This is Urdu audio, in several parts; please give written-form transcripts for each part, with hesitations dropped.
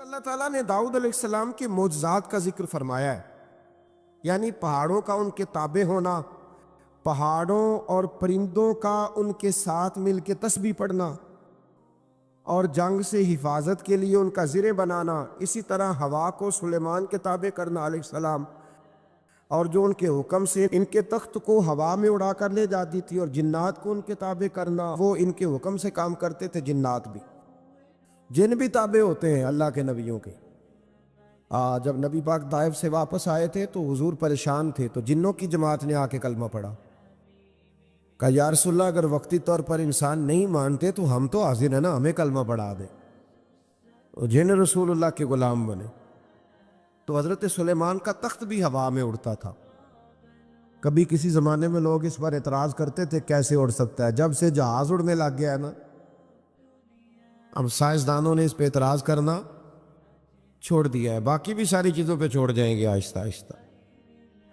اللہ تعالیٰ نے داؤد علیہ السلام کے معجزات کا ذکر فرمایا ہے، یعنی پہاڑوں کا ان کے تابع ہونا، پہاڑوں اور پرندوں کا ان کے ساتھ مل کے تسبیح پڑھنا، اور جنگ سے حفاظت کے لیے ان کا زرہ بنانا، اسی طرح ہوا کو سلیمان کے تابع کرنا علیہ السلام، اور جو ان کے حکم سے ان کے تخت کو ہوا میں اڑا کر لے جاتی تھی، اور جنات کو ان کے تابع کرنا، وہ ان کے حکم سے کام کرتے تھے۔ جنات بھی، جن بھی تابع ہوتے ہیں اللہ کے نبیوں کے۔ جب نبی پاک طائف سے واپس آئے تھے تو حضور پریشان تھے، تو جنوں کی جماعت نے آ کے کلمہ پڑھا، کہا یا رسول اللہ اگر وقتی طور پر انسان نہیں مانتے تو ہم تو حاضر ہیں نا، ہمیں کلمہ پڑھا دیں۔ جن رسول اللہ کے غلام بنے تو حضرت سلیمان کا تخت بھی ہوا میں اڑتا تھا۔ کبھی کسی زمانے میں لوگ اس پر اعتراض کرتے تھے کیسے اڑ سکتا ہے، جب سے جہاز اڑنے لگ گیا ہے نا، اب سائنسدانوں نے اس پہ اعتراض کرنا چھوڑ دیا ہے، باقی بھی ساری چیزوں پہ چھوڑ جائیں گے آہستہ آہستہ۔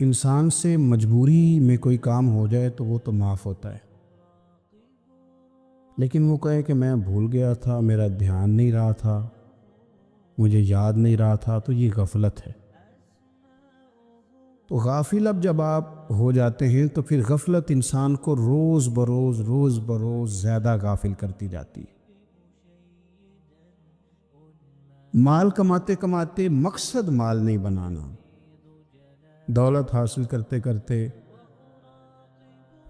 انسان سے مجبوری میں کوئی کام ہو جائے تو وہ تو معاف ہوتا ہے، لیکن وہ کہے کہ میں بھول گیا تھا، میرا دھیان نہیں رہا تھا، مجھے یاد نہیں رہا تھا، تو یہ غفلت ہے۔ تو غافل اب جب آپ ہو جاتے ہیں تو پھر غفلت انسان کو روز بروز زیادہ غافل کرتی جاتی ہے۔ مال کماتے کماتے مقصد مال نہیں بنانا، دولت حاصل کرتے کرتے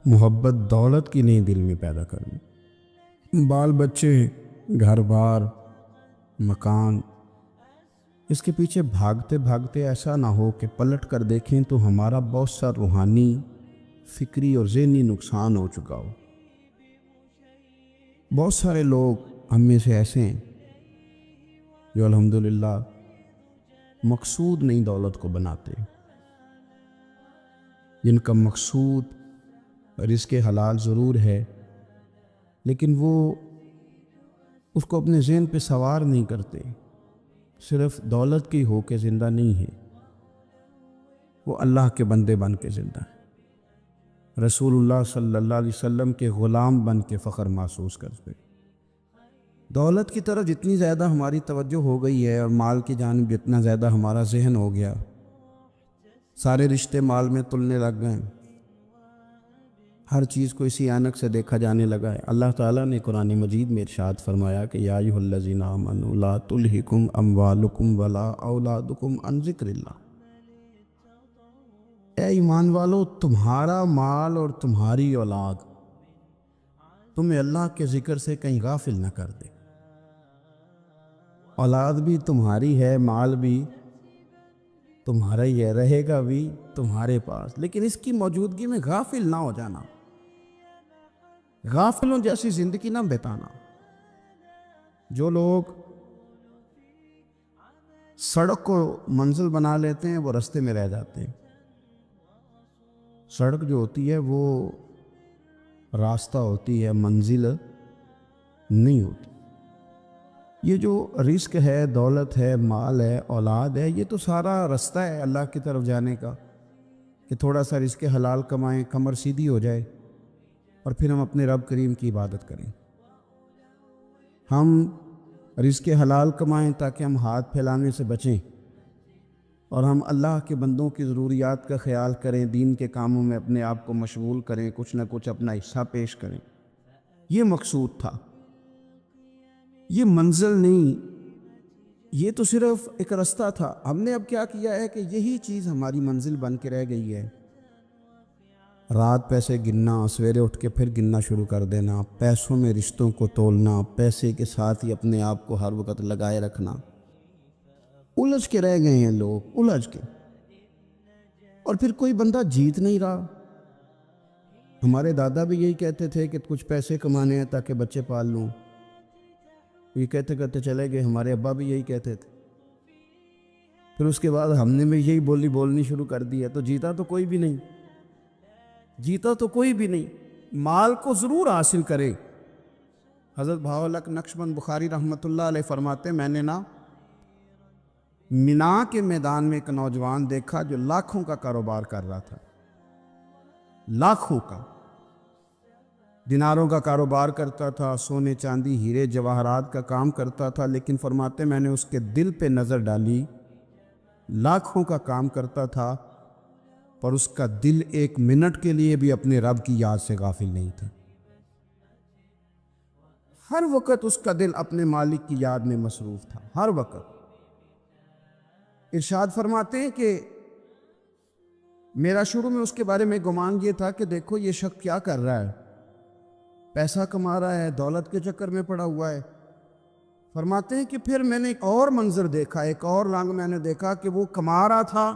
محبت دولت کی نہیں دل میں پیدا کرنی، بال بچے، گھر بار، مکان، اس کے پیچھے بھاگتے بھاگتے ایسا نہ ہو کہ پلٹ کر دیکھیں تو ہمارا بہت سا روحانی، فکری اور ذہنی نقصان ہو چکا ہو۔ بہت سارے لوگ ہم میں سے ایسے ہیں جو الحمدللہ مقصود نہیں دولت کو بناتے، جن کا مقصود رزق حلال ضرور ہے لیکن وہ اس کو اپنے ذہن پہ سوار نہیں کرتے، صرف دولت کی ہو کے زندہ نہیں ہے، وہ اللہ کے بندے بن کے زندہ ہے، رسول اللہ صلی اللہ علیہ وسلم کے غلام بن کے فخر محسوس کرتے۔ دولت کی طرف جتنی زیادہ ہماری توجہ ہو گئی ہے اور مال کی جانب جتنا زیادہ ہمارا ذہن ہو گیا، سارے رشتے مال میں تلنے لگ گئے، ہر چیز کو اسی عینک سے دیکھا جانے لگا ہے۔ اللہ تعالیٰ نے قرآن مجید میں ارشاد فرمایا کہ یا ایھا الذین آمنوا لا تلھکم اموالکم ولا اولادکم عن ذکر اللہ، اے ایمان والو تمہارا مال اور تمہاری اولاد تمہیں اللہ کے ذکر سے کہیں غافل نہ کر دے۔ اولاد بھی تمہاری ہے، مال بھی تمہارا ہی ہے، رہے گا بھی تمہارے پاس، لیکن اس کی موجودگی میں غافل نہ ہو جانا، غافلوں جیسی زندگی نہ بتانا۔ جو لوگ سڑک کو منزل بنا لیتے ہیں وہ رستے میں رہ جاتے ہیں۔ سڑک جو ہوتی ہے وہ راستہ ہوتی ہے، منزل نہیں ہوتی۔ یہ جو رزق ہے، دولت ہے، مال ہے، اولاد ہے، یہ تو سارا رستہ ہے اللہ کی طرف جانے کا، کہ تھوڑا سا رزق حلال کمائیں، کمر سیدھی ہو جائے، اور پھر ہم اپنے رب کریم کی عبادت کریں۔ ہم رزق حلال کمائیں تاکہ ہم ہاتھ پھیلانے سے بچیں، اور ہم اللہ کے بندوں کی ضروریات کا خیال کریں، دین کے کاموں میں اپنے آپ کو مشغول کریں، کچھ نہ کچھ اپنا حصہ پیش کریں۔ یہ مقصود تھا، یہ منزل نہیں، یہ تو صرف ایک رستہ تھا۔ ہم نے اب کیا کیا ہے کہ یہی چیز ہماری منزل بن کے رہ گئی ہے۔ رات پیسے گننا، سویرے اٹھ کے پھر گننا شروع کر دینا، پیسوں میں رشتوں کو تولنا، پیسے کے ساتھ ہی اپنے آپ کو ہر وقت لگائے رکھنا، الجھ کے رہ گئے ہیں لوگ، الجھ کے، اور پھر کوئی بندہ جیت نہیں رہا۔ ہمارے دادا بھی یہی کہتے تھے کہ کچھ پیسے کمانے ہیں تاکہ بچے پال لوں، یہ کہتے کہتے چلے گئے۔ ہمارے ابا بھی یہی کہتے تھے، پھر اس کے بعد ہم نے بھی یہی بولنی شروع کر دی ہے، تو جیتا تو کوئی بھی نہیں، جیتا تو کوئی بھی نہیں۔ مال کو ضرور حاصل کرے۔ حضرت بہاءالحق نقشبند بخاری رحمۃ اللہ علیہ فرماتے ہیں، میں نے مینا کے میدان میں ایک نوجوان دیکھا جو لاکھوں کا کاروبار کر رہا تھا، لاکھوں کا، دیناروں کا کاروبار کرتا تھا، سونے چاندی ہیرے جواہرات کا کام کرتا تھا، لیکن فرماتے میں نے اس کے دل پہ نظر ڈالی، لاکھوں کا کام کرتا تھا پر اس کا دل ایک منٹ کے لیے بھی اپنے رب کی یاد سے غافل نہیں تھا۔ ہر وقت اس کا دل اپنے مالک کی یاد میں مصروف تھا، ہر وقت۔ ارشاد فرماتے ہیں کہ میرا شروع میں اس کے بارے میں گمان یہ تھا کہ دیکھو یہ شخص کیا کر رہا ہے، پیسہ کما رہا ہے، دولت کے چکر میں پڑا ہوا ہے۔ فرماتے ہیں کہ پھر میں نے ایک اور منظر دیکھا، ایک اور رنگ میں نے دیکھا کہ وہ کما رہا تھا،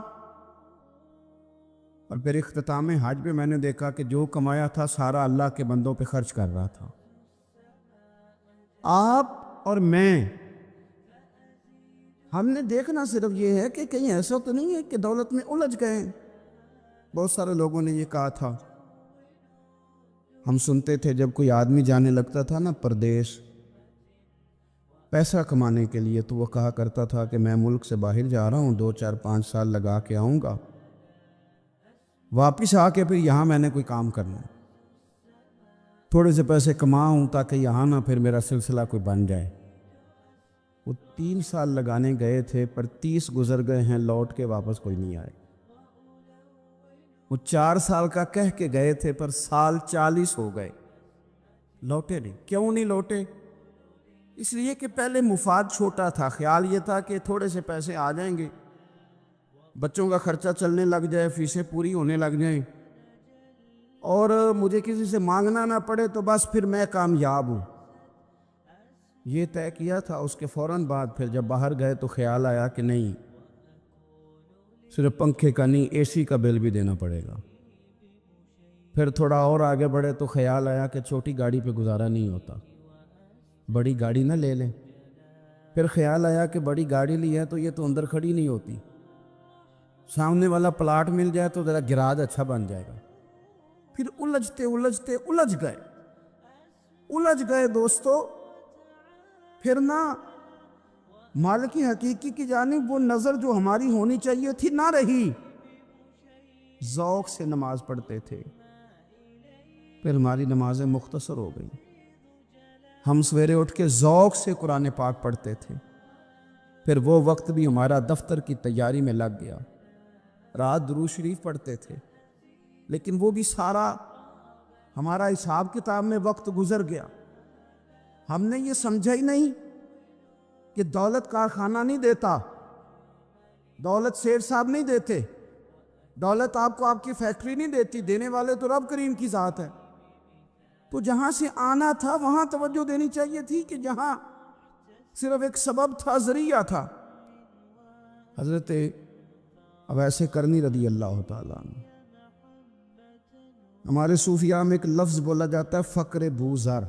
اور پھر اختتام حج پہ میں نے دیکھا کہ جو کمایا تھا سارا اللہ کے بندوں پہ خرچ کر رہا تھا۔ آپ اور میں، ہم نے دیکھنا صرف یہ ہے کہ کہیں ایسا تو نہیں ہے کہ دولت میں الجھ گئے۔ بہت سارے لوگوں نے یہ کہا تھا، ہم سنتے تھے جب کوئی آدمی جانے لگتا تھا نا پردیش پیسہ کمانے کے لیے، تو وہ کہا کرتا تھا کہ میں ملک سے باہر جا رہا ہوں، 2 4 5 سال لگا کے آؤں گا، واپس آ کے پھر یہاں میں نے کوئی کام کرنا ہے، تھوڑے سے پیسے کماؤں تاکہ یہاں نہ پھر میرا سلسلہ کوئی بن جائے۔ وہ 3 سال لگانے گئے تھے پر 30 گزر گئے ہیں، لوٹ کے واپس کوئی نہیں آئے۔ وہ 4 سال کا کہہ کے گئے تھے پر سال 40 ہو گئے، لوٹے نہیں۔ کیوں نہیں لوٹے؟ اس لیے کہ پہلے مفاد چھوٹا تھا، خیال یہ تھا کہ تھوڑے سے پیسے آ جائیں گے، بچوں کا خرچہ چلنے لگ جائے، فیسیں پوری ہونے لگ جائیں، اور مجھے کسی سے مانگنا نہ پڑے، تو بس پھر میں کامیاب ہوں۔ یہ طے کیا تھا۔ اس کے فوراً بعد پھر جب باہر گئے تو خیال آیا کہ نہیں، صرف پنکھے کا نہیں، اے سی کا بل بھی دینا پڑے گا۔ پھر تھوڑا اور آگے بڑھے تو خیال آیا کہ چھوٹی گاڑی پہ گزارا نہیں ہوتا، بڑی گاڑی نہ لے لیں۔ پھر خیال آیا کہ بڑی گاڑی لی ہے تو یہ تو اندر کھڑی نہیں ہوتی، سامنے والا پلاٹ مل جائے تو ذرا گراج اچھا بن جائے گا۔ پھر الجھ گئے دوستو۔ پھر نہ مالک حقیقی کی جانب وہ نظر جو ہماری ہونی چاہیے تھی نہ رہی۔ ذوق سے نماز پڑھتے تھے، پھر ہماری نمازیں مختصر ہو گئیں۔ ہم سویرے اٹھ کے ذوق سے قرآن پاک پڑھتے تھے، پھر وہ وقت بھی ہمارا دفتر کی تیاری میں لگ گیا۔ رات درود شریف پڑھتے تھے، لیکن وہ بھی سارا ہمارا حساب کتاب میں وقت گزر گیا۔ ہم نے یہ سمجھا ہی نہیں کہ دولت کارخانہ نہیں دیتا، دولت سیٹ صاحب نہیں دیتے، دولت آپ کو آپ کی فیکٹری نہیں دیتی، دینے والے تو رب کریم کی ذات ہے۔ تو جہاں سے آنا تھا وہاں توجہ دینی چاہیے تھی کہ جہاں صرف ایک سبب تھا، ذریعہ تھا۔ حضرت اویس کرنی رضی اللہ تعالیٰ عنہ، ہمارے صوفیاء میں ایک لفظ بولا جاتا ہے فقر بوذر،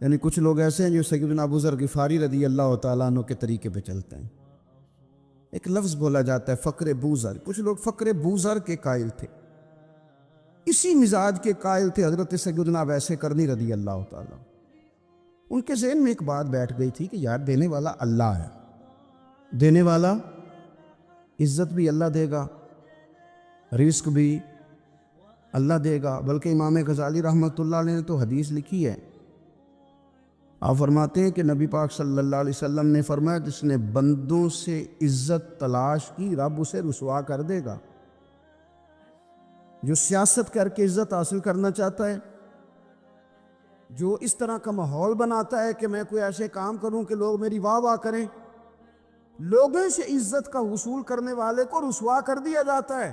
یعنی کچھ لوگ ایسے ہیں جو سیدنا ابو ذر غفاری رضی اللہ تعالیٰ عنہ کے طریقے پہ چلتے ہیں۔ ایک لفظ بولا جاتا ہے فقر بوذر، کچھ لوگ فقر بوذر کے قائل تھے، اسی مزاج کے قائل تھے حضرت سیدنا اویس کرنی رضی اللہ تعالیٰ۔ ان کے ذہن میں ایک بات بیٹھ گئی تھی کہ یار دینے والا اللہ ہے، دینے والا عزت بھی اللہ دے گا، رزق بھی اللہ دے گا۔ بلکہ امام غزالی رحمۃ اللہ علیہ نے تو حدیث لکھی ہے، آپ فرماتے ہیں کہ نبی پاک صلی اللہ علیہ وسلم نے فرمایا جس نے بندوں سے عزت تلاش کی رب اسے رسوا کر دے گا۔ جو سیاست کر کے عزت حاصل کرنا چاہتا ہے، جو اس طرح کا ماحول بناتا ہے کہ میں کوئی ایسے کام کروں کہ لوگ میری واہ واہ کریں، لوگوں سے عزت کا حصول کرنے والے کو رسوا کر دیا جاتا ہے۔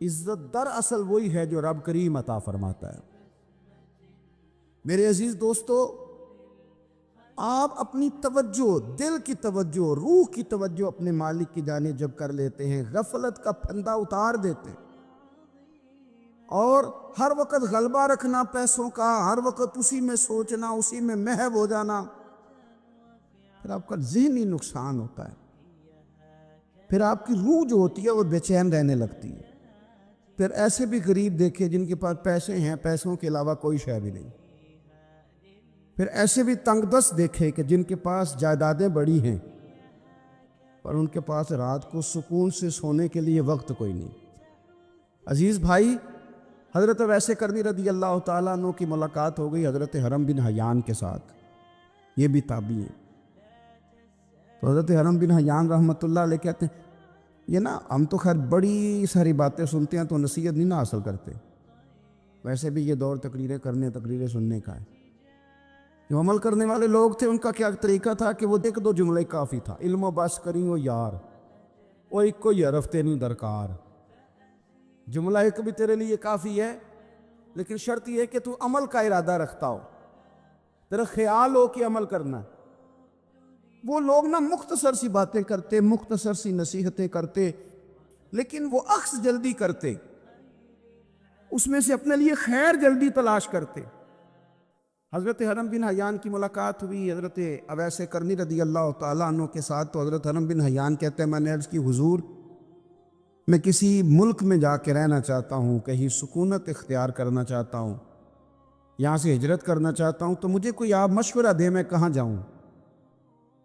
عزت دراصل وہی ہے جو رب کریم عطا فرماتا ہے۔ میرے عزیز دوستو، آپ اپنی توجہ، دل کی توجہ، روح کی توجہ اپنے مالک کی جانب جب کر لیتے ہیں، غفلت کا پھندا اتار دیتے ہیں، اور ہر وقت غلبہ رکھنا پیسوں کا، ہر وقت اسی میں سوچنا، اسی میں محو ہو جانا، پھر آپ کا ذہنی نقصان ہوتا ہے۔ پھر آپ کی روح جو ہوتی ہے وہ بے چین رہنے لگتی ہے۔ پھر ایسے بھی غریب دیکھے جن کے پاس پیسے ہیں، پیسوں کے علاوہ کوئی شے بھی نہیں۔ پھر ایسے بھی تنگ دست دیکھے کہ جن کے پاس جائیدادیں بڑی ہیں پر ان کے پاس رات کو سکون سے سونے کے لیے وقت کوئی نہیں۔ عزیز بھائی، حضرت ویسے کرنی رضی اللہ تعالیٰ عنہ کی ملاقات ہو گئی حضرت حرم بن حیان کے ساتھ، یہ بھی تابعی ہیں۔ تو حضرت حرم بن حیان رحمۃ اللہ علیہ کہتے ہیں یہ نا ہم تو خیر بڑی ساری باتیں سنتے ہیں تو نصیحت نہیں نا حاصل کرتے، ویسے بھی یہ دور تقریریں سننے کا ہے۔ جو عمل کرنے والے لوگ تھے ان کا کیا طریقہ تھا کہ وہ ایک دو جملے کافی تھا، علم و بس کری ہو یار، وہ ایک کوئی حرف تے نہیں درکار، جملہ ایک بھی تیرے لیے کافی ہے، لیکن شرط یہ ہے کہ تو عمل کا ارادہ رکھتا ہو، تیرا خیال ہو کہ عمل کرنا ہے۔ وہ لوگ نا مختصر سی باتیں کرتے، مختصر سی نصیحتیں کرتے، لیکن وہ اخذ جلدی کرتے، اس میں سے اپنے لیے خیر جلدی تلاش کرتے۔ حضرت حرم بن حیان کی ملاقات ہوئی حضرت اویس کرنی رضی اللہ تعالیٰ عنہ کے ساتھ، تو حضرت حرم بن حیان کہتے ہیں میں نے عرض کی حضور میں کسی ملک میں جا کے رہنا چاہتا ہوں، کہیں سکونت اختیار کرنا چاہتا ہوں، یہاں سے ہجرت کرنا چاہتا ہوں، تو مجھے کوئی آپ مشورہ دے میں کہاں جاؤں؟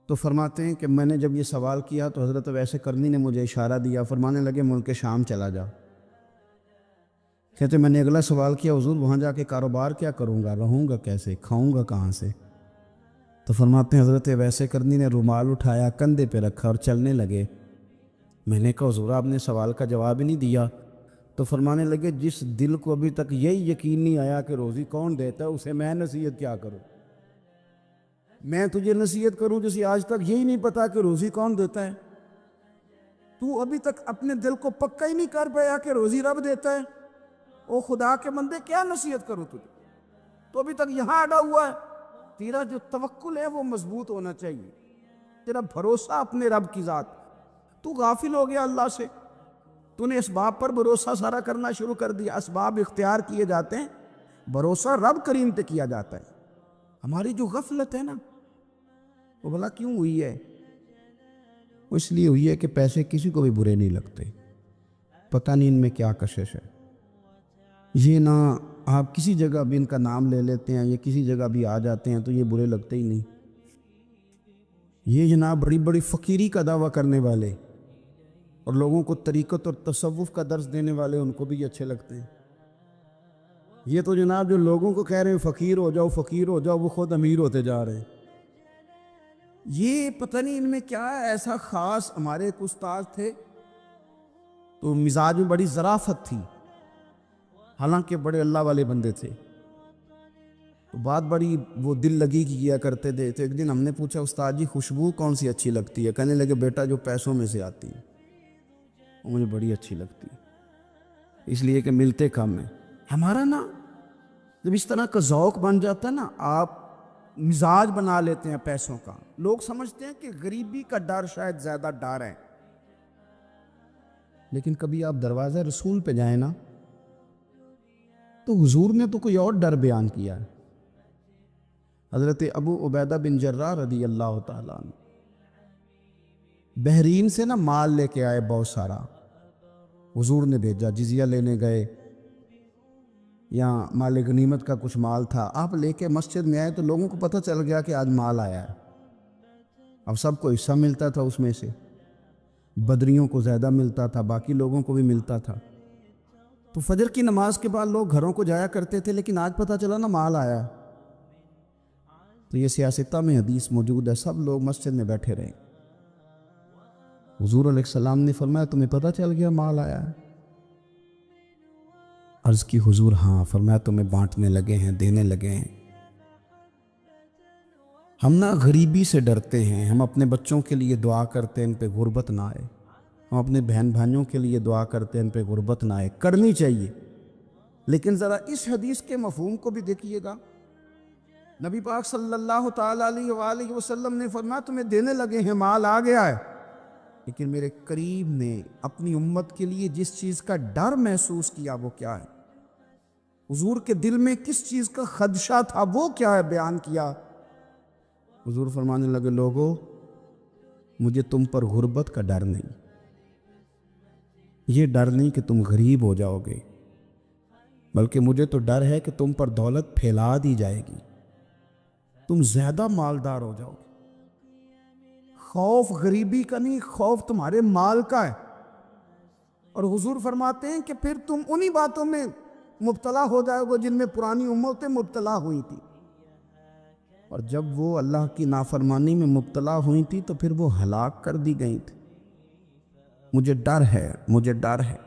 تو فرماتے ہیں کہ میں نے جب یہ سوال کیا تو حضرت ویسے کرنی نے مجھے اشارہ دیا، فرمانے لگے ملک شام چلا جا۔ کہتے میں نے اگلا سوال کیا حضور وہاں جا کے کاروبار کیا کروں گا، رہوں گا کیسے، کھاؤں گا کہاں سے؟ تو فرماتے ہیں حضرت ویسے کرنی نے رومال اٹھایا، کندھے پہ رکھا اور چلنے لگے۔ میں نے کہا حضور آپ نے سوال کا جواب ہی نہیں دیا۔ تو فرمانے لگے جس دل کو ابھی تک یہی یقین نہیں آیا کہ روزی کون دیتا ہے اسے میں نصیحت کیا کروں؟ میں تجھے نصیحت کروں جسے آج تک یہی نہیں پتا کہ روزی کون دیتا ہے؟ تو ابھی تک اپنے دل کو پکا ہی نہیں کر پایا کہ روزی رب دیتا ہے؟ او خدا کے بندے کیا نصیحت کروں تجھے؟ تو ابھی تک یہاں اڑا ہوا ہے۔ تیرا جو توکل ہے وہ مضبوط ہونا چاہیے، تیرا بھروسہ اپنے رب کی ذات۔ تو غافل ہو گیا اللہ سے، تو نے اسباب پر بھروسہ سارا کرنا شروع کر دیا۔ اسباب اختیار کیے جاتے ہیں، بھروسہ رب کریم پہ کیا جاتا ہے۔ ہماری جو غفلت ہے نا وہ بھلا کیوں ہوئی ہے؟ وہ اس لیے ہوئی ہے کہ پیسے کسی کو بھی برے نہیں لگتے، پتہ نہیں ان میں کیا کشش ہے۔ یہ نہ آپ کسی جگہ بھی ان کا نام لے لیتے ہیں یا کسی جگہ بھی آ جاتے ہیں تو یہ برے لگتے ہی نہیں۔ یہ جناب بڑی بڑی فقیری کا دعویٰ کرنے والے اور لوگوں کو طریقت اور تصوف کا درس دینے والے ان کو بھی اچھے لگتے ہیں۔ یہ تو جناب جو لوگوں کو کہہ رہے ہیں فقیر ہو جاؤ فقیر ہو جاؤ، وہ خود امیر ہوتے جا رہے ہیں۔ یہ پتہ نہیں ان میں کیا ہے ایسا خاص۔ ہمارے ایک استاد تھے تو مزاج میں بڑی ظرافت تھی، حالانکہ بڑے اللہ والے بندے تھے، تو بات بڑی وہ دل لگی کی کیا کرتے تھے۔ تو ایک دن ہم نے پوچھا استاد جی خوشبو کون سی اچھی لگتی ہے؟ کہنے لگے بیٹا جو پیسوں میں سے آتی ہے وہ مجھے بڑی اچھی لگتی ہے، اس لیے کہ ملتے کم ہیں۔ ہمارا نا جب اس طرح کا ذوق بن جاتا ہے نا، آپ مزاج بنا لیتے ہیں پیسوں کا۔ لوگ سمجھتے ہیں کہ غریبی کا ڈر شاید زیادہ ڈر ہے، لیکن کبھی آپ دروازہ رسول پہ جائیں نا تو حضور نے تو کوئی اور ڈر بیان کیا ہے۔ حضرت ابو عبیدہ بن جراح رضی اللہ تعالیٰ عنہ بحرین سے نا مال لے کے آئے بہت سارا، حضور نے بھیجا، جزیہ لینے گئے یا مال غنیمت کا کچھ مال تھا، آپ لے کے مسجد میں آئے تو لوگوں کو پتہ چل گیا کہ آج مال آیا ہے۔ اب سب کو حصہ ملتا تھا اس میں سے، بدریوں کو زیادہ ملتا تھا، باقی لوگوں کو بھی ملتا تھا۔ تو فجر کی نماز کے بعد لوگ گھروں کو جایا کرتے تھے، لیکن آج پتہ چلا نا مال آیا ہے۔ تو یہ سیاستہ میں حدیث موجود ہے، سب لوگ مسجد میں بیٹھے رہے۔ حضور علیہ السلام نے فرمایا تمہیں پتہ چل گیا مال آیا ہے؟ عرض کی حضور ہاں۔ فرمایا تمہیں بانٹنے لگے ہیں، دینے لگے ہیں۔ ہم نا غریبی سے ڈرتے ہیں، ہم اپنے بچوں کے لیے دعا کرتے ہیں ان پہ غربت نہ آئے، ہم اپنے بہن بھائیوں کے لیے دعا کرتے ہیں ان پہ غربت نہ آئے، کرنی چاہیے، لیکن ذرا اس حدیث کے مفہوم کو بھی دیکھیے گا۔ نبی پاک صلی اللہ تعالیٰ علیہ وآلہ وسلم نے فرمایا تمہیں دینے لگے ہیں، مال آ گیا ہے، لیکن میرے قریب نے اپنی امت کے لیے جس چیز کا ڈر محسوس کیا وہ کیا ہے؟ حضور کے دل میں کس چیز کا خدشہ تھا وہ کیا ہے بیان کیا۔ حضور فرمانے لگے لوگو مجھے تم پر غربت کا ڈر نہیں، یہ ڈر نہیں کہ تم غریب ہو جاؤ گے، بلکہ مجھے تو ڈر ہے کہ تم پر دولت پھیلا دی جائے گی، تم زیادہ مالدار ہو جاؤ گے۔ خوف غریبی کا نہیں، خوف تمہارے مال کا ہے۔ اور حضور فرماتے ہیں کہ پھر تم انہی باتوں میں مبتلا ہو جائے گا جن میں پرانی امتیں مبتلا ہوئی تھی، اور جب وہ اللہ کی نافرمانی میں مبتلا ہوئی تھی تو پھر وہ ہلاک کر دی گئی تھی۔ مجھے ڈر ہے، مجھے ڈر ہے۔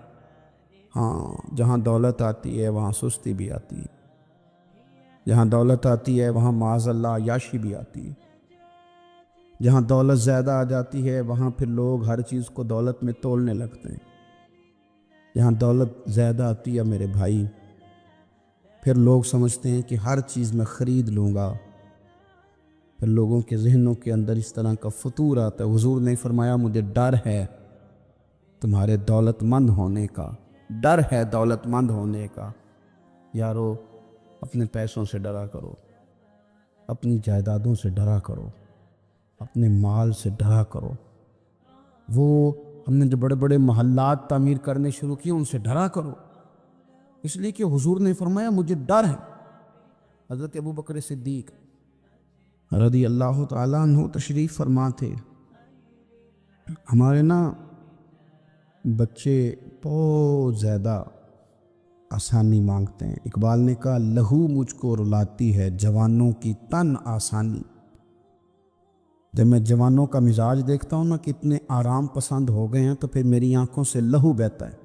ہاں، جہاں دولت آتی ہے وہاں سستی بھی آتی ہے، جہاں دولت آتی ہے وہاں معاذ اللہ عیاشی بھی آتی ہے، جہاں دولت زیادہ آ جاتی ہے وہاں پھر لوگ ہر چیز کو دولت میں تولنے لگتے ہیں۔ جہاں دولت زیادہ آتی ہے میرے بھائی، پھر لوگ سمجھتے ہیں کہ ہر چیز میں خرید لوں گا، پھر لوگوں کے ذہنوں کے اندر اس طرح کا فطور آتا ہے۔ حضور نے فرمایا مجھے ڈر ہے تمہارے دولت مند ہونے کا، ڈر ہے دولت مند ہونے کا۔ یارو، اپنے پیسوں سے ڈرا کرو، اپنی جائیدادوں سے ڈرا کرو، اپنے مال سے ڈرا کرو۔ وہ ہم نے جو بڑے بڑے محلات تعمیر کرنے شروع کیے ان سے ڈرا کرو، اس لیے کہ حضور نے فرمایا مجھے ڈر ہے۔ حضرت ابو بکر صدیق رضی اللہ تعالیٰ عنہ تشریف فرما تھے۔ ہمارے بچے بہت زیادہ آسانی مانگتے ہیں۔ اقبال نے کہا لہو مجھ کو رلاتی ہے جوانوں کی تن آسانی۔ جب میں جوانوں کا مزاج دیکھتا ہوں کتنے آرام پسند ہو گئے ہیں تو پھر میری آنکھوں سے لہو بہتا ہے۔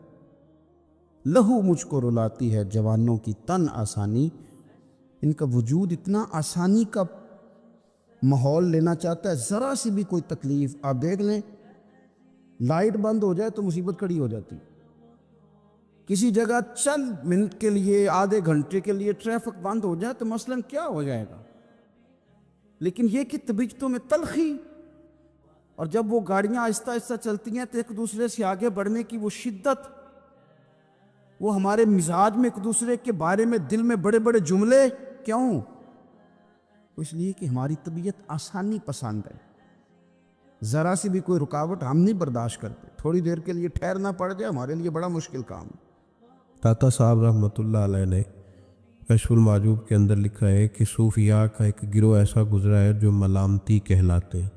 لہو مجھ کو رلاتی ہے جوانوں کی تن آسانی۔ ان کا وجود اتنا آسانی کا ماحول لینا چاہتا ہے، ذرا سی بھی کوئی تکلیف آپ دیکھ لیں، لائٹ بند ہو جائے تو مصیبت کھڑی ہو جاتی، کسی جگہ چند منٹ کے لیے آدھے گھنٹے کے لیے ٹریفک بند ہو جائے تو مثلاً کیا ہو جائے گا، لیکن یہ کہ طبیعتوں میں تلخی، اور جب وہ گاڑیاں آہستہ آہستہ چلتی ہیں تو ایک دوسرے سے آگے بڑھنے کی وہ شدت، وہ ہمارے مزاج میں ایک دوسرے کے بارے میں دل میں بڑے بڑے جملے، کیوں؟ اس لیے کہ ہماری طبیعت آسانی پسند ہے، ذرا سی بھی کوئی رکاوٹ ہم نہیں برداشت کرتے، تھوڑی دیر کے لیے ٹھہرنا پڑ جائے ہمارے لیے بڑا مشکل کام ہے۔ داتا صاحب رحمۃ اللہ علیہ نے کشف المعجوب کے اندر لکھا ہے کہ صوفیاء کا ایک گروہ ایسا گزرا ہے جو ملامتی کہلاتے ہیں،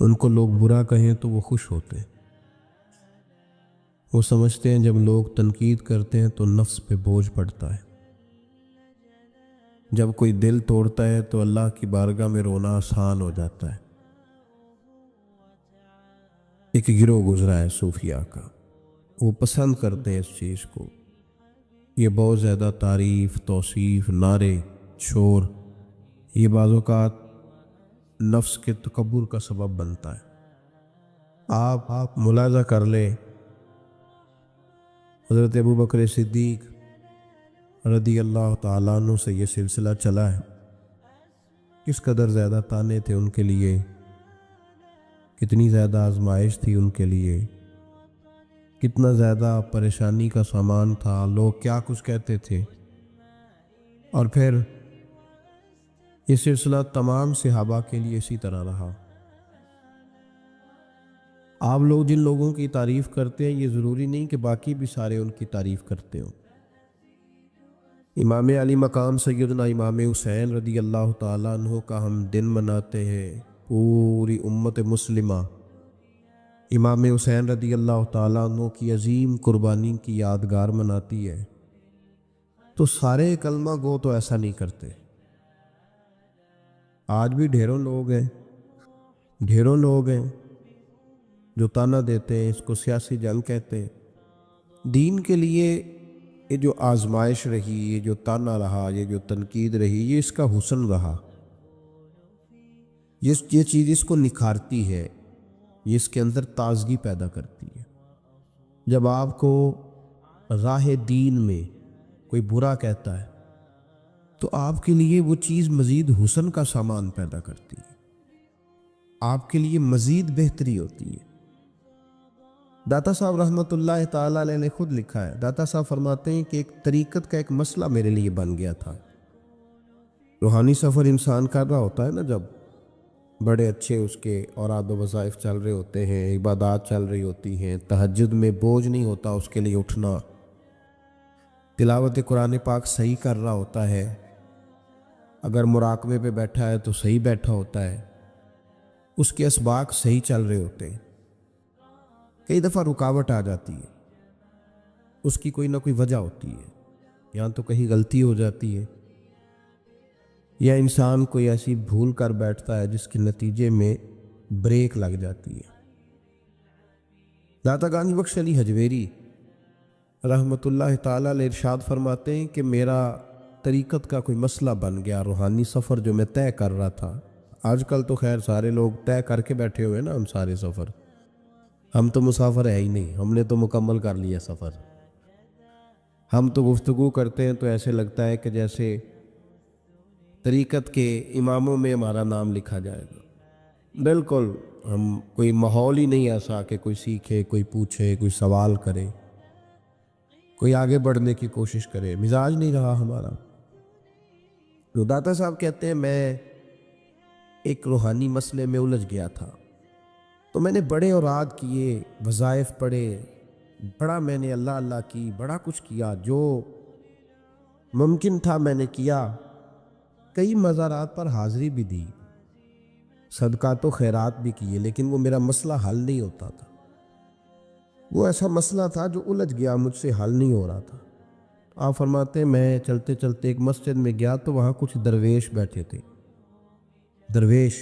ان کو لوگ برا کہیں تو وہ خوش ہوتے ہیں، وہ سمجھتے ہیں جب لوگ تنقید کرتے ہیں تو نفس پہ بوجھ پڑتا ہے، جب کوئی دل توڑتا ہے تو اللہ کی بارگاہ میں رونا آسان ہو جاتا ہے۔ ایک گروہ گزرا ہے صوفیاء کا، وہ پسند کرتے ہیں اس چیز کو، یہ بہت زیادہ تعریف، توصیف، نعرے، شور، یہ بعض اوقات نفس کے تکبر کا سبب بنتا ہے۔ آپ ملاحظہ کر لیں، حضرت ابو بکر صدیق رضی اللہ تعالیٰ عنہ سے یہ سلسلہ چلا ہے، کس قدر زیادہ تانے تھے ان کے لیے، کتنی زیادہ آزمائش تھی ان کے لیے، کتنا زیادہ پریشانی کا سامان تھا، لوگ کیا کچھ کہتے تھے، اور پھر یہ سلسلہ تمام صحابہ کے لیے اسی طرح رہا۔ آپ لوگ جن لوگوں کی تعریف کرتے ہیں یہ ضروری نہیں کہ باقی بھی سارے ان کی تعریف کرتے ہوں۔ امام علی مقام سیدنا امام حسین رضی اللہ تعالیٰ عنہ کا ہم دن مناتے ہیں، پوری امت مسلمہ امام حسین رضی اللہ تعالیٰ عنہ کی عظیم قربانی کی یادگار مناتی ہے، تو سارے کلمہ گو تو ایسا نہیں کرتے۔ آج بھی ڈھیروں لوگ ہیں جو تانا دیتے ہیں، اس کو سیاسی جنگ کہتے ہیں۔ دین کے لیے یہ جو آزمائش رہی، یہ جو تانا رہا، یہ جو تنقید رہی، یہ اس کا حسن رہا، یہ چیز اس کو نکھارتی ہے، یہ اس کے اندر تازگی پیدا کرتی ہے۔ جب آپ کو راہ دین میں کوئی برا کہتا ہے تو آپ کے لیے وہ چیز مزید حسن کا سامان پیدا کرتی ہے، آپ کے لیے مزید بہتری ہوتی ہے۔ داتا صاحب رحمۃ اللہ تعالیٰ علیہ نے خود لکھا ہے، داتا صاحب فرماتے ہیں کہ ایک طریقت کا ایک مسئلہ میرے لیے بن گیا تھا۔ روحانی سفر انسان کر رہا ہوتا ہے نا، جب بڑے اچھے اس کے اوراد و وظائف چل رہے ہوتے ہیں، عبادات چل رہی ہوتی ہیں، تہجد میں بوجھ نہیں ہوتا اس کے لیے اٹھنا، تلاوت قرآن پاک صحیح کر رہا ہوتا ہے، اگر مراقبے پہ بیٹھا ہے تو صحیح بیٹھا ہوتا ہے، اس کے اسباق صحیح چل رہے ہوتے ہیں، کئی دفعہ رکاوٹ آ جاتی ہے، اس کی کوئی نہ کوئی وجہ ہوتی ہے، یہاں تو کہیں غلطی ہو جاتی ہے، یا انسان کوئی ایسی بھول کر بیٹھتا ہے جس کے نتیجے میں بریک لگ جاتی ہے۔ داتا گانج بخش علی حجویری رحمۃ اللہ تعالیٰ علیہ ارشاد فرماتے ہیں کہ میرا طریقت کا کوئی مسئلہ بن گیا، روحانی سفر جو میں طے کر رہا تھا۔ آج کل تو خیر سارے لوگ طے کر کے بیٹھے ہوئے نا، ہم سارے سفر، ہم تو مسافر ہے ہی نہیں، ہم نے تو مکمل کر لیا سفر۔ ہم تو گفتگو کرتے ہیں تو ایسے لگتا ہے کہ جیسے طریقت کے اماموں میں ہمارا نام لکھا جائے گا۔ بالکل ہم کوئی ماحول ہی نہیں ایسا کہ کوئی سیکھے، کوئی پوچھے، کوئی سوال کرے، کوئی آگے بڑھنے کی کوشش کرے، مزاج نہیں رہا ہمارا۔ تو داتا صاحب کہتے ہیں میں ایک روحانی مسئلے میں الجھ گیا تھا، تو میں نے بڑے اوراد کیے، وظائف پڑھے، بڑا میں نے اللہ اللہ کی، بڑا کچھ کیا، جو ممکن تھا میں نے کیا، کئی مزارات پر حاضری بھی دی، صدقات و خیرات بھی کیے، لیکن وہ میرا مسئلہ حل نہیں ہوتا تھا۔ وہ ایسا مسئلہ تھا جو الجھ گیا، مجھ سے حل نہیں ہو رہا تھا۔ آپ فرماتے ہیں میں چلتے چلتے ایک مسجد میں گیا تو وہاں کچھ درویش بیٹھے تھے، درویش،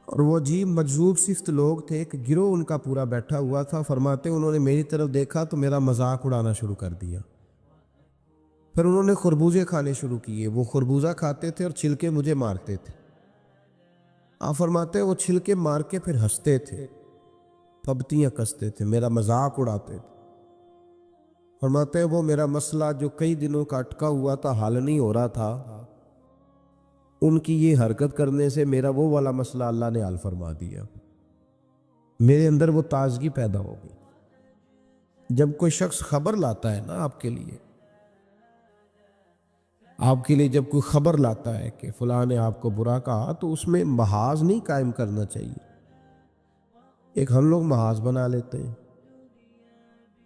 اور وہ عجیب مجذوب صفت لوگ تھے، ایک گروہ ان کا پورا بیٹھا ہوا تھا۔ فرماتے ہیں انہوں نے میری طرف دیکھا تو میرا مذاق اڑانا شروع کر دیا، پھر انہوں نے خربوزے کھانے شروع کیے، وہ خربوزہ کھاتے تھے اور چھلکے مجھے مارتے تھے۔ آپ فرماتے ہیں وہ چھلکے مار کے پھر ہنستے تھے، پھبتیاں کستے تھے، میرا مذاق اڑاتے تھے۔ فرماتے ہیں وہ میرا مسئلہ جو کئی دنوں کا اٹکا ہوا تھا، حل نہیں ہو رہا تھا، ان کی یہ حرکت کرنے سے میرا وہ والا مسئلہ اللہ نے حل فرما دیا۔ میرے اندر وہ تازگی پیدا ہو گئی۔ جب کوئی شخص خبر لاتا ہے نا آپ کے لیے جب کوئی خبر لاتا ہے کہ فلاں نے آپ کو برا کہا، تو اس میں محاذ نہیں قائم کرنا چاہیے۔ ایک ہم لوگ محاذ بنا لیتے ہیں،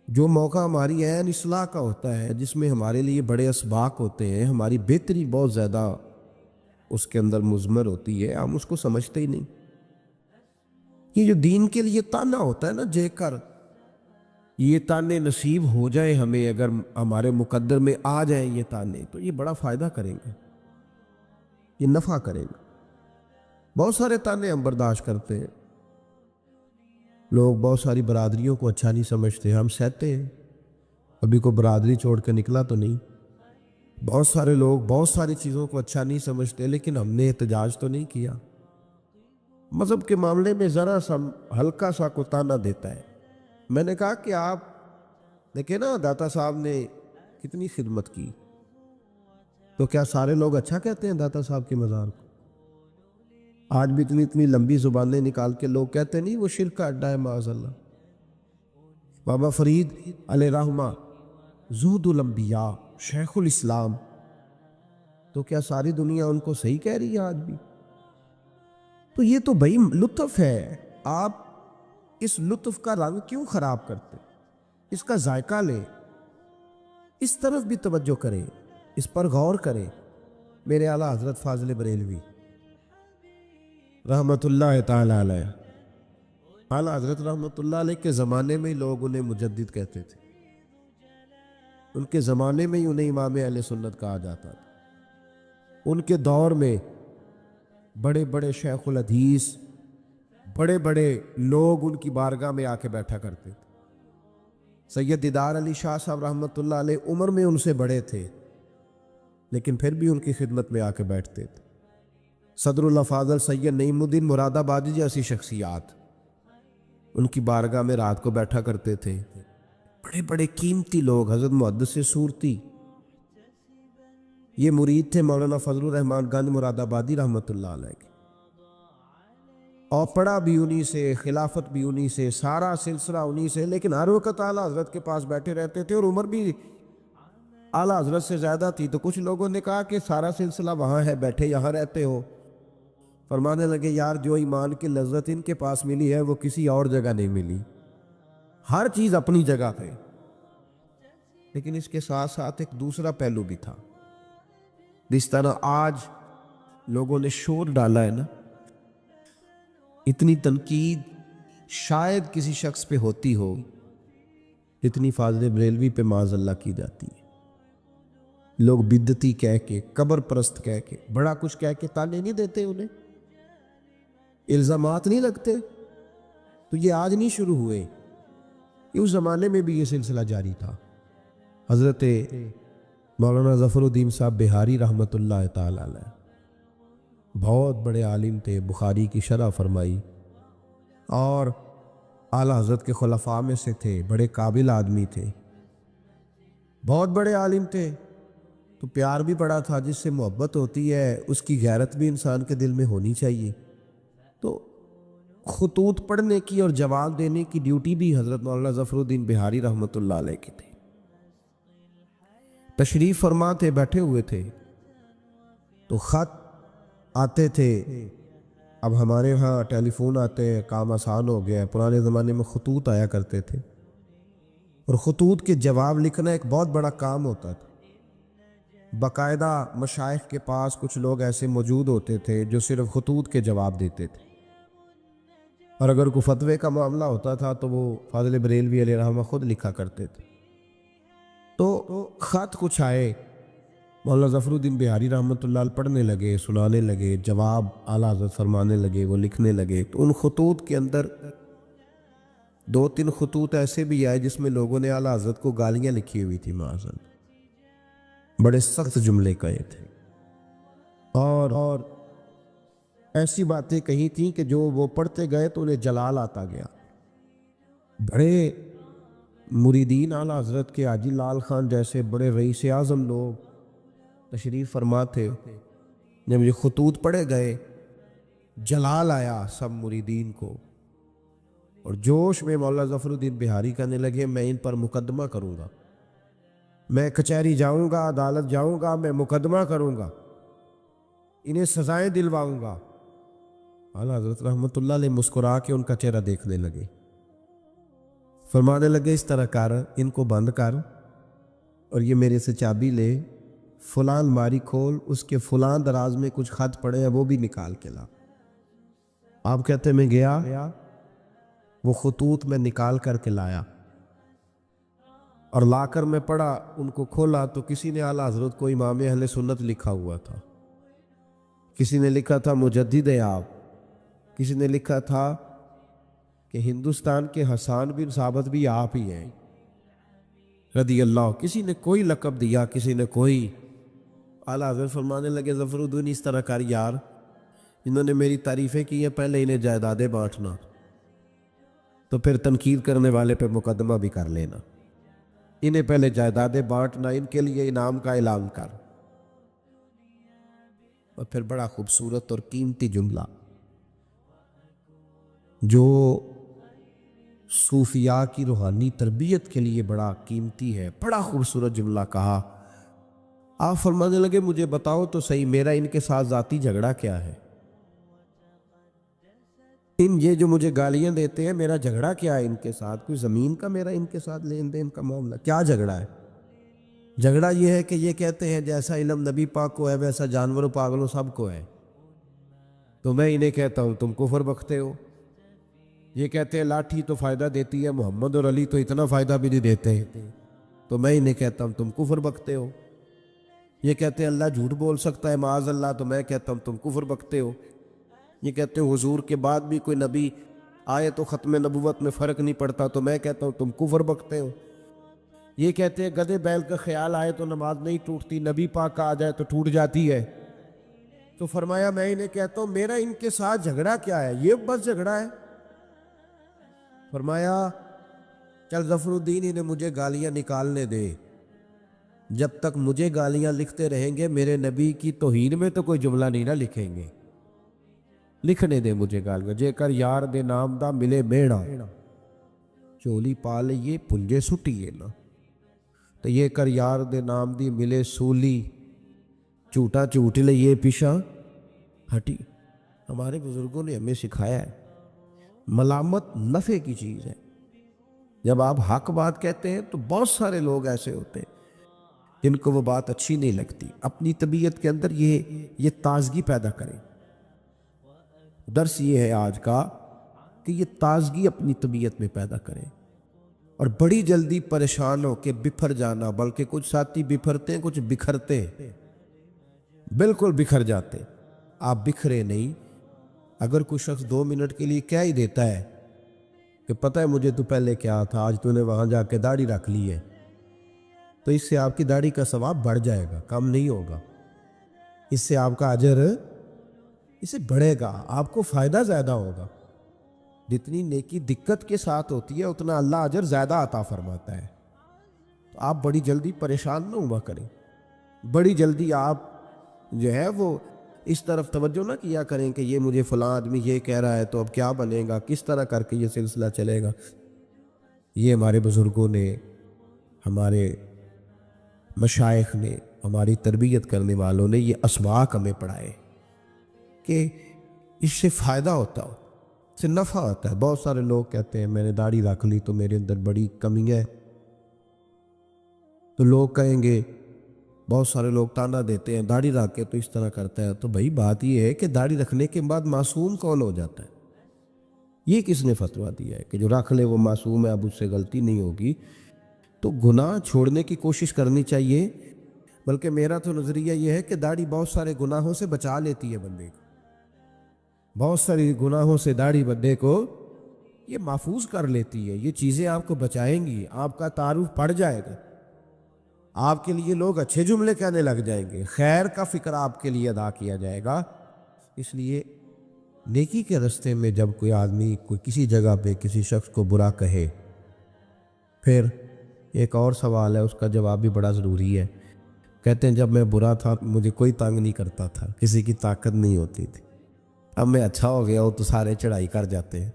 جو موقع ہماری عین اصلاح کا ہوتا ہے، جس میں ہمارے لیے بڑے اسباق ہوتے ہیں، ہماری بہتری بہت زیادہ اس کے اندر مضمر ہوتی ہے، ہم اس کو سمجھتے ہی نہیں۔ یہ جو دین کے لیے تانا ہوتا ہے نا جے کر، یہ تانے نصیب ہو جائیں ہمیں، اگر ہمارے مقدر میں آ جائیں یہ تانے، تو یہ بڑا فائدہ کریں گے، یہ نفع کریں گے۔ بہت سارے تانے ہم برداشت کرتے ہیں، لوگ بہت ساری برادریوں کو اچھا نہیں سمجھتے، ہم سہتے ہیں، ابھی کوئی برادری چھوڑ کے نکلا تو نہیں۔ بہت سارے لوگ بہت ساری چیزوں کو اچھا نہیں سمجھتے، لیکن ہم نے احتجاج تو نہیں کیا۔ مذہب کے معاملے میں ذرا سا ہلکا سا کو تانا دیتا ہے۔ میں نے کہا کہ آپ دیکھیں نا داتا صاحب نے کتنی خدمت کی، تو کیا سارے لوگ اچھا کہتے ہیں داتا صاحب کے مزار کو؟ آج بھی اتنی لمبی زبانیں نکال کے لوگ کہتے نہیں وہ شرک کا اڈا ہے معاذ اللہ۔ بابا فرید علیہ رحمہ، زہد الانبیاء، شیخ الاسلام، تو کیا ساری دنیا ان کو صحیح کہہ رہی ہے آج بھی؟ تو یہ تو بھائی لطف ہے، آپ اس لطف کا رنگ کیوں خراب کرتے؟ اس کا ذائقہ لیں، اس طرف بھی توجہ کریں، اس پر غور کریں۔ میرے اعلیٰ حضرت فاضل بریلوی رحمۃ اللہ تعالی علیہ، اعلیٰ حضرت رحمۃ اللہ علیہ کے زمانے میں لوگ انہیں مجدد کہتے تھے، ان کے زمانے میں ہی انہیں امام اہل سنت کہا جاتا تھا۔ ان کے دور میں بڑے بڑے شیخ الحدیث، بڑے بڑے لوگ ان کی بارگاہ میں آ کے بیٹھا کرتے تھے۔ سید دیدار علی شاہ صاحب رحمۃ اللہ علیہ عمر میں ان سے بڑے تھے، لیکن پھر بھی ان کی خدمت میں آ کے بیٹھتے تھے۔ صدر اللہ فاضل سید نعیم الدین مراد آبادی جیسی شخصیات ان کی بارگاہ میں رات کو بیٹھا کرتے تھے۔ بڑے بڑے قیمتی لوگ، حضرت محدث سورتی، یہ مرید تھے مولانا فضل الرحمان گنج مراد آبادی رحمۃ اللہ علیہ کے، اور پڑھا بھی انہی سے، خلافت بھی انہی سے، سارا سلسلہ انہی سے، لیکن ہر وقت اعلیٰ حضرت کے پاس بیٹھے رہتے تھے، اور عمر بھی اعلیٰ حضرت سے زیادہ تھی۔ تو کچھ لوگوں نے کہا کہ سارا سلسلہ وہاں ہے، بیٹھے یہاں رہتے ہو۔ فرمانے لگے یار جو ایمان کی لذت ان کے پاس ملی ہے وہ کسی اور جگہ نہیں ملی، ہر چیز اپنی جگہ پہ، لیکن اس کے ساتھ ساتھ ایک دوسرا پہلو بھی تھا۔ جس طرح آج لوگوں نے شور ڈالا ہے نا، اتنی تنقید شاید کسی شخص پہ ہوتی ہو جتنی فاضل بریلوی پہ معاذ اللہ کی جاتی ہے۔ لوگ بدعتی کہہ کے، قبر پرست کہہ کے، بڑا کچھ کہہ کے تانے نہیں دیتے، انہیں الزامات نہیں لگتے. تو یہ آج نہیں شروع ہوئے، اس زمانے میں بھی یہ سلسلہ جاری تھا. حضرت مولانا ظفر الدین صاحب بہاری رحمۃ اللہ تعالی علیہ بہت بڑے عالم تھے، بخاری کی شرح فرمائی، اور اعلیٰ حضرت کے خلفاء میں سے تھے، بڑے قابل آدمی تھے، بہت بڑے عالم تھے. تو پیار بھی بڑا تھا، جس سے محبت ہوتی ہے اس کی غیرت بھی انسان کے دل میں ہونی چاہیے. تو خطوط پڑھنے کی اور جواب دینے کی ڈیوٹی بھی حضرت مولانا ظفر الدین بہاری رحمۃ اللہ علیہ کی تھی. تشریف فرما تھے، بیٹھے ہوئے تھے، تو خط آتے تھے. اب ہمارے ہاں ٹیلی فون آتے ہیں، کام آسان ہو گیا ہے. پرانے زمانے میں خطوط آیا کرتے تھے، اور خطوط کے جواب لکھنا ایک بہت بڑا کام ہوتا تھا. باقاعدہ مشائخ کے پاس کچھ لوگ ایسے موجود ہوتے تھے جو صرف خطوط کے جواب دیتے تھے، اور اگر کوئی فتوے کا معاملہ ہوتا تھا تو وہ فاضل بریلوی علیہ رحمہ خود لکھا کرتے تھے. تو خط کچھ آئے، مولانا ظفر الدین بہاری رحمۃ اللہ علیہ پڑھنے لگے، سنانے لگے، جواب اعلیٰ حضرت فرمانے لگے، وہ لکھنے لگے. تو ان خطوط کے اندر 2-3 خطوط ایسے بھی آئے جس میں لوگوں نے اعلیٰ حضرت کو گالیاں لکھی ہوئی تھی، معاذ اللہ، بڑے سخت جملے کہے تھے، اور ایسی باتیں کہی تھیں کہ جو وہ پڑھتے گئے تو انہیں جلال آتا گیا. بڑے مریدین اعلیٰ حضرت کے حاجی لال خان جیسے بڑے رئیس اعظم لوگ تشریف فرما تھے. جب یہ خطوط پڑھے گئے، جلال آیا سب مریدین کو، اور جوش میں مولانا ظفر الدین بہاری کہنے لگے میں ان پر مقدمہ کروں گا، میں کچہری جاؤں گا، عدالت جاؤں گا، میں مقدمہ کروں گا، انہیں سزائیں دلواؤں گا. اعلیٰ حضرت رحمۃ اللہ علیہ مسکرا کے ان کا چہرہ دیکھنے لگے، فرمانے لگے اس طرح کر، ان کو بند کر، اور یہ میرے سے چابی لے، فلاں الماری کھول، اس کے فلاں دراز میں کچھ خط پڑے ہیں، وہ بھی نکال کے لا. آپ کہتے میں گیا، وہ خطوط میں نکال کر کے لایا، اور لا کر میں پڑھا. ان کو کھولا تو کسی نے اعلیٰ حضرت کو امام اہل سنت لکھا ہوا تھا، کسی نے لکھا تھا مجدد آپ، کسی نے لکھا تھا کہ ہندوستان کے حسان بن ثابت بھی آپ ہی ہیں رضی اللہ. کسی نے کوئی لقب دیا، کسی نے کوئی. اعلیٰ حضرت فرمانے لگے ظفر الدین اس طرح کر یار، انہوں نے میری تعریفیں کی ہیں، پہلے انہیں جائیدادیں بانٹنا، تو پھر تنقید کرنے والے پہ مقدمہ بھی کر لینا. انہیں پہلے جائیدادیں بانٹنا، ان کے لیے انعام کا اعلان کر. اور پھر بڑا خوبصورت اور قیمتی جملہ جو صوفیاء کی روحانی تربیت کے لیے بڑا قیمتی ہے، بڑا خوبصورت جملہ کہا. آپ فرمانے لگے مجھے بتاؤ تو صحیح، میرا ان کے ساتھ ذاتی جھگڑا کیا ہے؟ یہ جو مجھے گالیاں دیتے ہیں، میرا جھگڑا کیا ہے ان کے ساتھ؟ کوئی زمین کا میرا ان کے ساتھ لین دین کا معاملہ؟ کیا جھگڑا ہے؟ جھگڑا یہ ہے کہ یہ کہتے ہیں جیسا علم نبی پاک کو ہے ویسا جانوروں پاگلوں سب کو ہے، تو میں انہیں کہتا ہوں تم کفر بکتے ہو. یہ کہتے ہیں لاٹھی تو فائدہ دیتی ہے، محمد اور علی تو اتنا فائدہ بھی نہیں دیتے، تو میں انہیں کہتا ہوں تم کفر بکتے ہو. یہ کہتے ہیں اللہ جھوٹ بول سکتا ہے معاذ اللہ، تو میں کہتا ہوں تم کفر بکتے ہو. یہ کہتے ہیں حضور کے بعد بھی کوئی نبی آئے تو ختم نبوت میں فرق نہیں پڑتا، تو میں کہتا ہوں تم کفر بکتے ہو. یہ کہتے ہیں گدھے بیل کا خیال آئے تو نماز نہیں ٹوٹتی، نبی پاک کا آ جائے تو ٹوٹ جاتی ہے. تو فرمایا میں انہیں کہتا ہوں میرا ان کے ساتھ جھگڑا کیا ہے؟ یہ بس جھگڑا ہے. فرمایا چل ظفر الدین انہیں مجھے گالیاں نکالنے دے، جب تک مجھے گالیاں لکھتے رہیں گے میرے نبی کی توہین میں تو کوئی جملہ نہیں نہ لکھیں گے. لکھنے دے مجھے گالیاں. جے کر یار دے نام دا ملے میڑا، چولی پا لئیے پنجے سٹیے نا، تو یہ کر یار دے نام دی ملے سولی، جھوٹا جھوٹ لئیے پیشہ ہٹی. ہمارے بزرگوں نے ہمیں سکھایا ہے ملامت نفع کی چیز ہے. جب آپ حق بات کہتے ہیں تو بہت سارے لوگ ایسے ہوتے ہیں جن کو وہ بات اچھی نہیں لگتی. اپنی طبیعت کے اندر یہ تازگی پیدا کریں. درس یہ ہے آج کا کہ یہ تازگی اپنی طبیعت میں پیدا کریں. اور بڑی جلدی پریشان ہو کے بکھر جانا، بلکہ کچھ ساتھی بکھرتے ہیں، کچھ بکھرتے ہیں، بالکل بکھر جاتے ہیں۔ آپ بکھرے نہیں۔ اگر کوئی شخص 2 منٹ کے لیے کہہ ہی دیتا ہے کہ پتہ ہے مجھے تو پہلے کیا تھا، آج تو نے وہاں جا کے داڑھی رکھ لی ہے، تو اس سے آپ کی داڑھی کا ثواب بڑھ جائے گا، کم نہیں ہوگا۔ اس سے آپ کا اجر اسے بڑھے گا، آپ کو فائدہ زیادہ ہوگا۔ جتنی نیکی دقت کے ساتھ ہوتی ہے اتنا اللہ اجر زیادہ عطا فرماتا ہے۔ تو آپ بڑی جلدی پریشان نہ ہوا کریں، بڑی جلدی آپ جو ہے وہ اس طرف توجہ نہ کیا کریں کہ یہ مجھے فلاں آدمی یہ کہہ رہا ہے تو اب کیا بنے گا، کس طرح کر کے یہ سلسلہ چلے گا۔ یہ ہمارے بزرگوں نے، ہمارے مشائخ نے، ہماری تربیت کرنے والوں نے یہ اسباق ہمیں پڑھائے کہ اس سے فائدہ ہوتا ہو، اس سے نفع ہوتا ہے۔ بہت سارے لوگ کہتے ہیں میں نے داڑھی رکھ لی تو میرے اندر بڑی کمی ہے، تو لوگ کہیں گے، بہت سارے لوگ تانا دیتے ہیں داڑھی رکھ کے تو اس طرح کرتا ہے۔ تو بھائی بات یہ ہے کہ داڑھی رکھنے کے بعد معصوم کون ہو جاتا ہے؟ یہ کس نے فتویٰ دیا ہے کہ جو رکھ لے وہ معصوم ہے، اب اس سے غلطی نہیں ہوگی؟ تو گناہ چھوڑنے کی کوشش کرنی چاہیے، بلکہ میرا تو نظریہ یہ ہے کہ داڑھی بہت سارے گناہوں سے بچا لیتی ہے بندے کو، بہت ساری گناہوں سے داڑھی بندے کو یہ محفوظ کر لیتی ہے۔ یہ چیزیں آپ کو بچائیں گی، آپ کا تعارف پڑ جائے گا، آپ کے لیے لوگ اچھے جملے کہنے لگ جائیں گے، خیر کا فکر آپ کے لیے ادا کیا جائے گا۔ اس لیے نیکی کے راستے میں جب کوئی آدمی کوئی کسی جگہ پہ کسی شخص کو برا کہے، پھر ایک اور سوال ہے، اس کا جواب بھی بڑا ضروری ہے۔ کہتے ہیں جب میں برا تھا مجھے کوئی تنگ نہیں کرتا تھا، کسی کی طاقت نہیں ہوتی تھی، اب میں اچھا ہو گیا ہوں تو سارے چڑھائی کر جاتے ہیں۔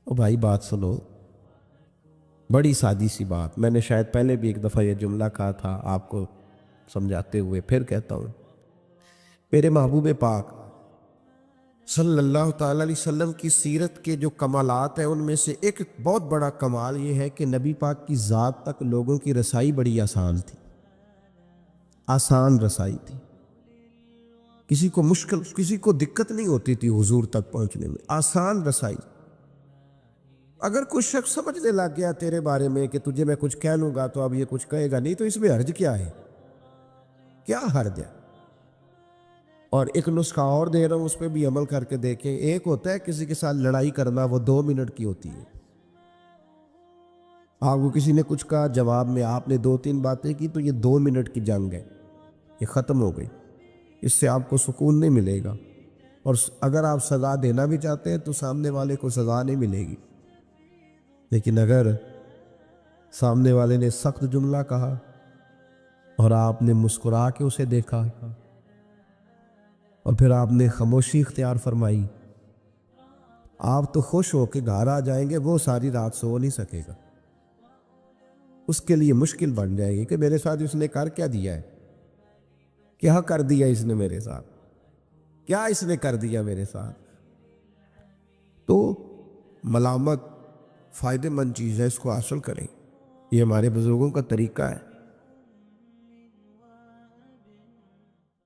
او بھائی بات سنو، بڑی سادی سی بات، میں نے شاید پہلے بھی ایک دفعہ یہ جملہ کہا تھا آپ کو سمجھاتے ہوئے، پھر کہتا ہوں۔ میرے محبوب پاک صلی اللہ تعالیٰ علیہ وسلم کی سیرت کے جو کمالات ہیں ان میں سے ایک بہت بڑا کمال یہ ہے کہ نبی پاک کی ذات تک لوگوں کی رسائی بڑی آسان تھی، آسان رسائی تھی، کسی کو مشکل، کسی کو دقت نہیں ہوتی تھی حضور تک پہنچنے میں، آسان رسائی۔ اگر کچھ شخص سمجھنے لگ گیا تیرے بارے میں کہ تجھے میں کچھ کہہ لوں گا تو اب یہ کچھ کہے گا نہیں، تو اس میں حرج کیا ہے؟ کیا حرج ہے؟ اور ایک نسخہ اور دے رہا ہوں، اس پہ بھی عمل کر کے دیکھیں۔ ایک ہوتا ہے کسی کے ساتھ لڑائی کرنا، وہ 2 منٹ کی ہوتی ہے۔ آپ کو کسی نے کچھ کہا، جواب میں آپ نے 2-3 باتیں کی، تو یہ 2 منٹ کی جنگ ہے، یہ ختم ہو گئی۔ اس سے آپ کو سکون نہیں ملے گا، اور اگر آپ سزا دینا بھی چاہتے ہیں تو سامنے والے کو سزا نہیں ملے گی۔ لیکن اگر سامنے والے نے سخت جملہ کہا اور آپ نے مسکرا کے اسے دیکھا اور پھر آپ نے خاموشی اختیار فرمائی، آپ تو خوش ہو کے گھر آ جائیں گے، وہ ساری رات سو نہیں سکے گا۔ اس کے لیے مشکل بن جائے گی کہ میرے ساتھ اس نے کر کیا دیا ہے، کیا کر دیا اس نے میرے ساتھ، کیا اس نے کر دیا میرے ساتھ۔ تو ملامت فائدہ مند چیز ہے، اس کو حاصل کریں، یہ ہمارے بزرگوں کا طریقہ ہے۔